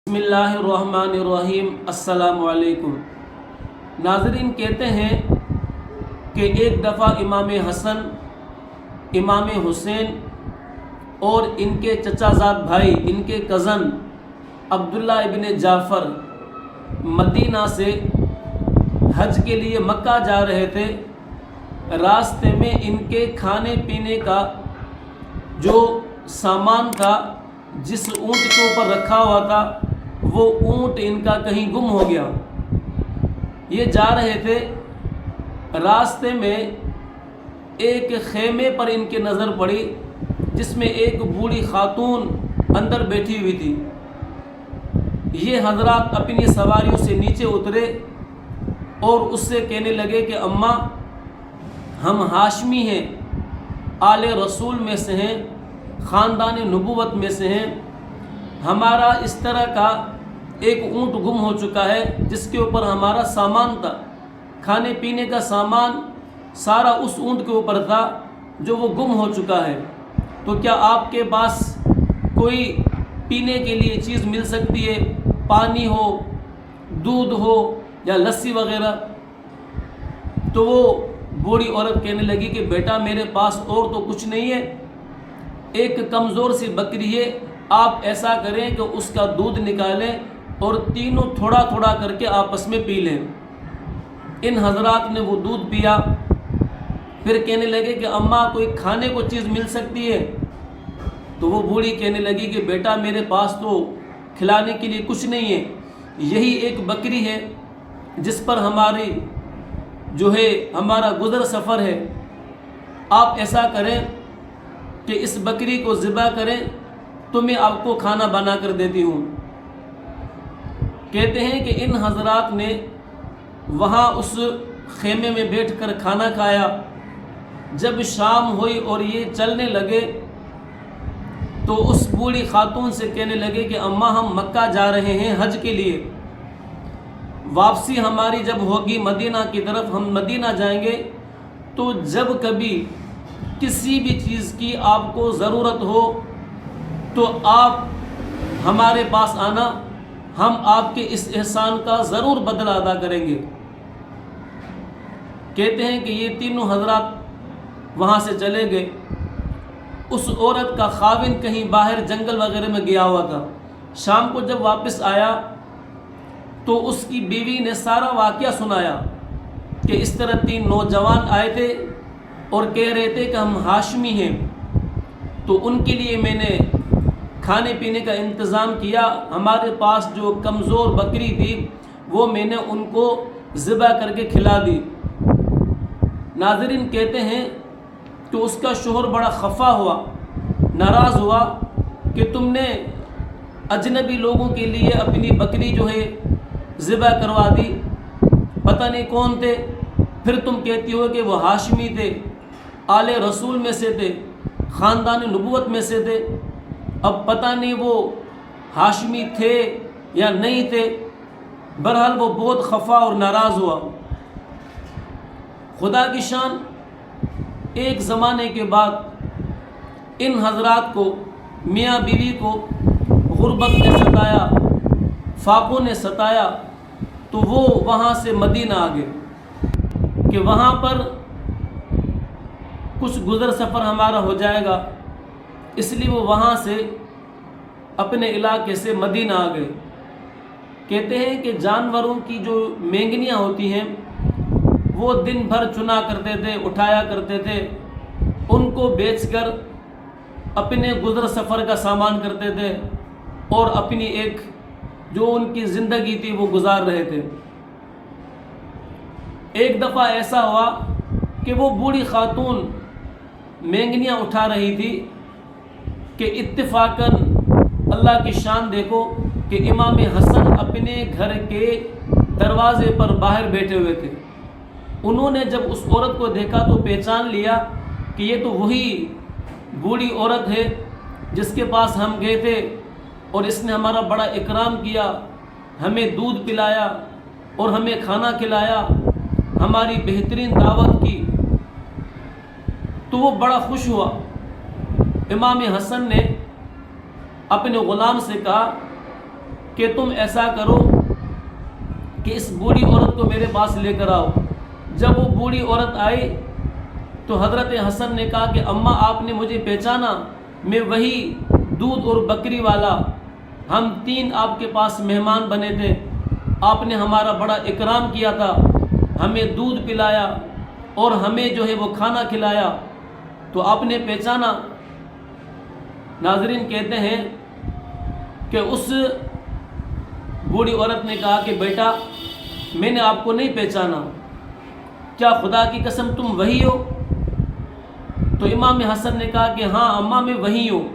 بسم اللہ الرحمن الرحیم۔ السلام علیکم۔ ناظرین، کہتے ہیں کہ ایک دفعہ امام حسن، امام حسین اور ان کے چچا زاد بھائی، ان کے کزن عبداللہ ابن جعفر مدینہ سے حج کے لیے مکہ جا رہے تھے۔ راستے میں ان کے کھانے پینے کا جو سامان تھا، جس اونٹ کے اوپر رکھا ہوا تھا، وہ اونٹ ان کا کہیں گم ہو گیا۔ یہ جا رہے تھے، راستے میں ایک خیمے پر ان کی نظر پڑی، جس میں ایک بوڑھی خاتون اندر بیٹھی ہوئی تھی۔ یہ حضرات اپنی سواریوں سے نیچے اترے اور اس سے کہنے لگے کہ اماں، ہم ہاشمی ہیں، آل رسول میں سے ہیں، خاندان نبوت میں سے ہیں۔ ہمارا اس طرح کا ایک اونٹ گم ہو چکا ہے، جس کے اوپر ہمارا سامان تھا، کھانے پینے کا سامان سارا اس اونٹ کے اوپر تھا جو وہ گم ہو چکا ہے۔ تو کیا آپ کے پاس کوئی پینے کے لیے چیز مل سکتی ہے؟ پانی ہو، دودھ ہو یا لسی وغیرہ؟ تو وہ بوڑھی عورت کہنے لگی کہ بیٹا، میرے پاس اور تو کچھ نہیں ہے، ایک کمزور سی بکری ہے، آپ ایسا کریں کہ اس کا دودھ نکالیں اور تینوں تھوڑا تھوڑا کر کے آپس میں پی لیں۔ ان حضرات نے وہ دودھ پیا، پھر کہنے لگے کہ اماں، کوئی کھانے کو چیز مل سکتی ہے؟ تو وہ بوڑھی کہنے لگی کہ بیٹا، میرے پاس تو کھلانے کے لیے کچھ نہیں ہے، یہی ایک بکری ہے جس پر ہمارا گزر سفر ہے۔ آپ ایسا کریں کہ اس بکری کو ذبح کریں تو میں آپ کو کھانا بنا کر دیتی ہوں۔ کہتے ہیں کہ ان حضرات نے وہاں اس خیمے میں بیٹھ کر کھانا کھایا۔ جب شام ہوئی اور یہ چلنے لگے تو اس بوڑھی خاتون سے کہنے لگے کہ اماں، ہم مکہ جا رہے ہیں حج کے لیے، واپسی ہماری جب ہوگی مدینہ کی طرف، ہم مدینہ جائیں گے، تو جب کبھی کسی بھی چیز کی آپ کو ضرورت ہو تو آپ ہمارے پاس آنا، ہم آپ کے اس احسان کا ضرور بدلہ ادا کریں گے۔ کہتے ہیں کہ یہ تینوں حضرات وہاں سے چلے گئے۔ اس عورت کا خاوند کہیں باہر جنگل وغیرہ میں گیا ہوا تھا۔ شام کو جب واپس آیا تو اس کی بیوی نے سارا واقعہ سنایا کہ اس طرح تین نوجوان آئے تھے اور کہہ رہے تھے کہ ہم ہاشمی ہیں، تو ان کے لیے میں نے کھانے پینے کا انتظام کیا، ہمارے پاس جو کمزور بکری تھی وہ میں نے ان کو ذبح کر کے کھلا دی۔ ناظرین، کہتے ہیں کہ اس کا شوہر بڑا خفا ہوا، ناراض ہوا کہ تم نے اجنبی لوگوں کے لیے اپنی بکری ذبح کروا دی، پتہ نہیں کون تھے، پھر تم کہتی ہو کہ وہ ہاشمی تھے، آل رسول میں سے تھے، خاندان نبوت میں سے تھے، اب پتہ نہیں وہ ہاشمی تھے یا نہیں تھے۔ بہرحال وہ بہت خفا اور ناراض ہوا۔ خدا کی شان، ایک زمانے کے بعد ان حضرات کو، میاں بیوی کو غربت نے ستایا، فاقوں نے ستایا، تو وہ وہاں سے مدینہ آ گئے کہ وہاں پر کچھ گزر سفر ہمارا ہو جائے گا، اس لیے وہ وہاں سے اپنے علاقے سے مدینہ آ گئے۔ کہتے ہیں کہ جانوروں کی جو مینگنیاں ہوتی ہیں وہ دن بھر چنا کرتے تھے، اٹھایا کرتے تھے، ان کو بیچ کر اپنے گزر سفر کا سامان کرتے تھے اور اپنی ایک جو ان کی زندگی تھی وہ گزار رہے تھے۔ ایک دفعہ ایسا ہوا کہ وہ بوڑھی خاتون مینگنیاں اٹھا رہی تھی کہ اتفاقاً، اللہ کی شان دیکھو، کہ امام حسن اپنے گھر کے دروازے پر باہر بیٹھے ہوئے تھے۔ انہوں نے جب اس عورت کو دیکھا تو پہچان لیا کہ یہ تو وہی بوڑھی عورت ہے جس کے پاس ہم گئے تھے اور اس نے ہمارا بڑا اکرام کیا، ہمیں دودھ پلایا اور ہمیں کھانا کھلایا، ہماری بہترین دعوت کی۔ تو وہ بڑا خوش ہوا۔ امام حسن نے اپنے غلام سے کہا کہ تم ایسا کرو کہ اس بوڑھی عورت کو میرے پاس لے کر آؤ۔ جب وہ بوڑھی عورت آئی تو حضرت حسن نے کہا کہ اماں آپ نے مجھے پہچانا، میں وہی دودھ اور بکری والا، ہم 3 آپ کے پاس مہمان بنے تھے، آپ نے ہمارا بڑا اکرام کیا تھا، ہمیں دودھ پلایا اور ہمیں جو ہے وہ کھانا کھلایا، تو آپ نے پہچانا؟ ناظرین کہتے ہیں کہ اس بوڑھی عورت نے کہا کہ بیٹا میں نے آپ کو نہیں پہچانا، کیا خدا کی قسم تم وہی ہو؟ تو امام حسن نے کہا کہ ہاں اماں میں وہی ہوں۔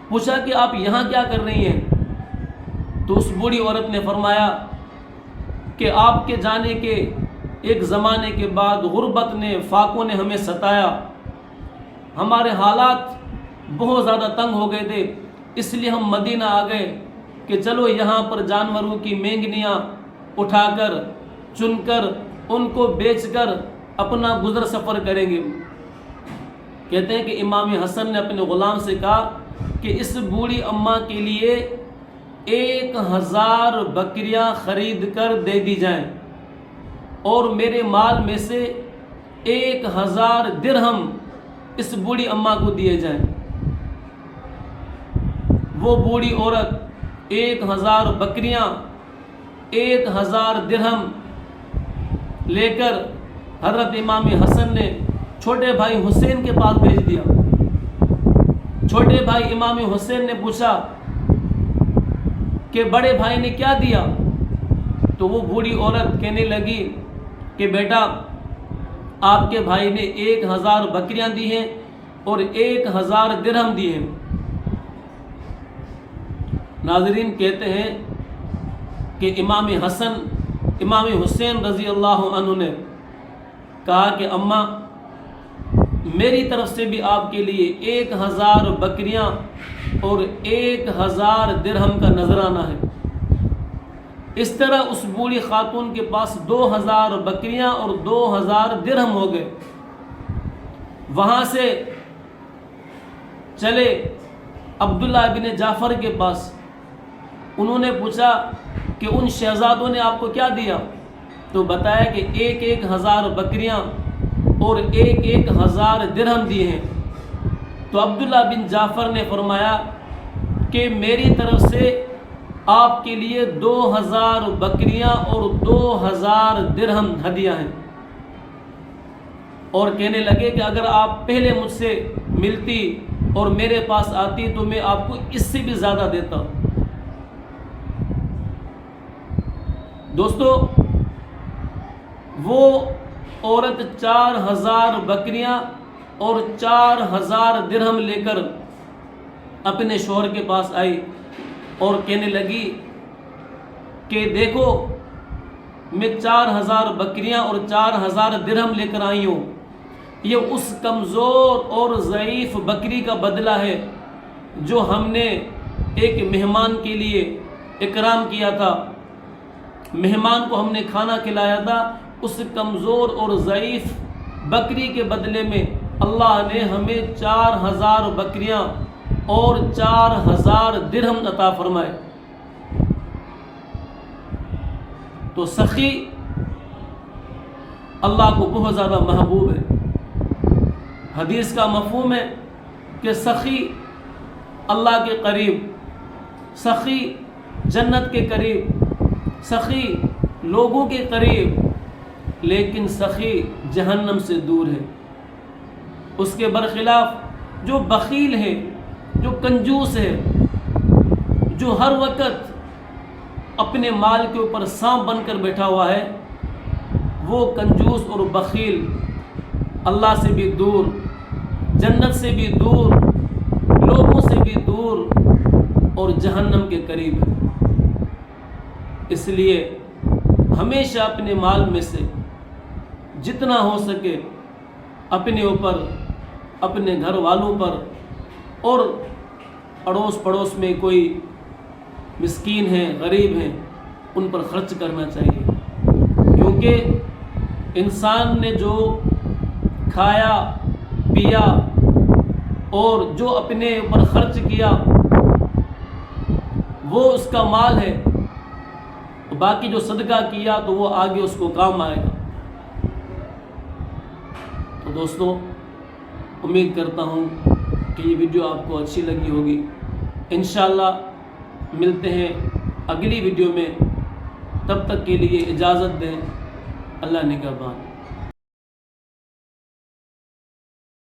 پوچھا کہ آپ یہاں کیا کر رہی ہیں؟ تو اس بوڑھی عورت نے فرمایا کہ آپ کے جانے کے ایک زمانے کے بعد غربت نے، فاقوں نے ہمیں ستایا، ہمارے حالات بہت زیادہ تنگ ہو گئے تھے، اس لیے ہم مدینہ آ گئے کہ چلو یہاں پر جانوروں کی مینگنیاں اٹھا کر، چن کر، ان کو بیچ کر اپنا گزر سفر کریں گے۔ کہتے ہیں کہ امام حسن نے اپنے غلام سے کہا کہ اس بوڑھی اماں کے لیے 1000 بکریاں خرید کر دے دی جائیں اور میرے مال میں سے 1000 درہم اس بوڑھی اماں کو دیے جائیں۔ وہ بوڑھی عورت 1000 بکریاں، 1000 درہم لے کر حضرت امام حسن نے چھوٹے بھائی حسین کے پاس بھیج دیا۔ چھوٹے بھائی امام حسین نے پوچھا کہ بڑے بھائی نے کیا دیا؟ تو وہ بوڑھی عورت کہنے لگی کہ بیٹا آپ کے بھائی نے 1000 بکریاں دی ہیں اور 1000 درہم دی ہیں۔ ناظرین کہتے ہیں کہ امام حسین رضی اللہ عنہ نے کہا کہ اماں میری طرف سے بھی آپ کے لیے 1000 بکریاں اور 1000 درہم کا نذرانہ ہے۔ اس طرح اس بوڑھی خاتون کے پاس 2000 بکریاں اور 2000 درہم ہو گئے۔ وہاں سے چلے عبداللہ بن جعفر کے پاس، انہوں نے پوچھا کہ ان شہزادوں نے آپ کو کیا دیا؟ تو بتایا کہ 1000 بکریاں اور 1000 درہم دیے ہیں۔ تو عبداللہ بن جعفر نے فرمایا کہ میری طرف سے آپ کے لیے 2000 بکریاں اور 2000 درہم ہدیہ ہیں، اور کہنے لگے کہ اگر آپ پہلے مجھ سے ملتی اور میرے پاس آتی تو میں آپ کو اس سے بھی زیادہ دیتا۔ دوستو وہ عورت 4000 بکریاں اور 4000 درہم لے کر اپنے شوہر کے پاس آئی اور کہنے لگی کہ دیکھو میں 4000 بکریاں اور 4000 درہم لے کر آئی ہوں، یہ اس کمزور اور ضعیف بکری کا بدلہ ہے جو ہم نے ایک مہمان کے لیے اکرام کیا تھا، مہمان کو ہم نے کھانا کھلایا تھا، اس کمزور اور ضعیف بکری کے بدلے میں اللہ نے ہمیں 4000 بکریاں اور 4000 درہم عطا فرمائے۔ تو سخی اللہ کو بہت زیادہ محبوب ہے۔ حدیث کا مفہوم ہے کہ سخی اللہ کے قریب، سخی جنت کے قریب، سخی لوگوں کے قریب، لیکن سخی جہنم سے دور ہے۔ اس کے برخلاف جو بخیل ہے، جو کنجوس ہے، جو ہر وقت اپنے مال کے اوپر سانپ بن کر بیٹھا ہوا ہے، وہ کنجوس اور بخیل اللہ سے بھی دور، جنت سے بھی دور، لوگوں سے بھی دور اور جہنم کے قریب ہے۔ اس لیے ہمیشہ اپنے مال میں سے جتنا ہو سکے اپنے اوپر، اپنے گھر والوں پر اور اڑوس پڑوس میں کوئی مسکین ہیں، غریب ہیں، ان پر خرچ کرنا چاہیے، کیونکہ انسان نے جو کھایا پیا اور جو اپنے اوپر خرچ کیا وہ اس کا مال ہے، باقی جو صدقہ کیا تو وہ آگے اس کو کام آئے گا۔ تو دوستو، امید کرتا ہوں کہ یہ ویڈیو آپ کو اچھی لگی ہوگی۔ انشاءاللہ ملتے ہیں اگلی ویڈیو میں، تب تک کے لیے اجازت دیں۔ اللہ نگہبان۔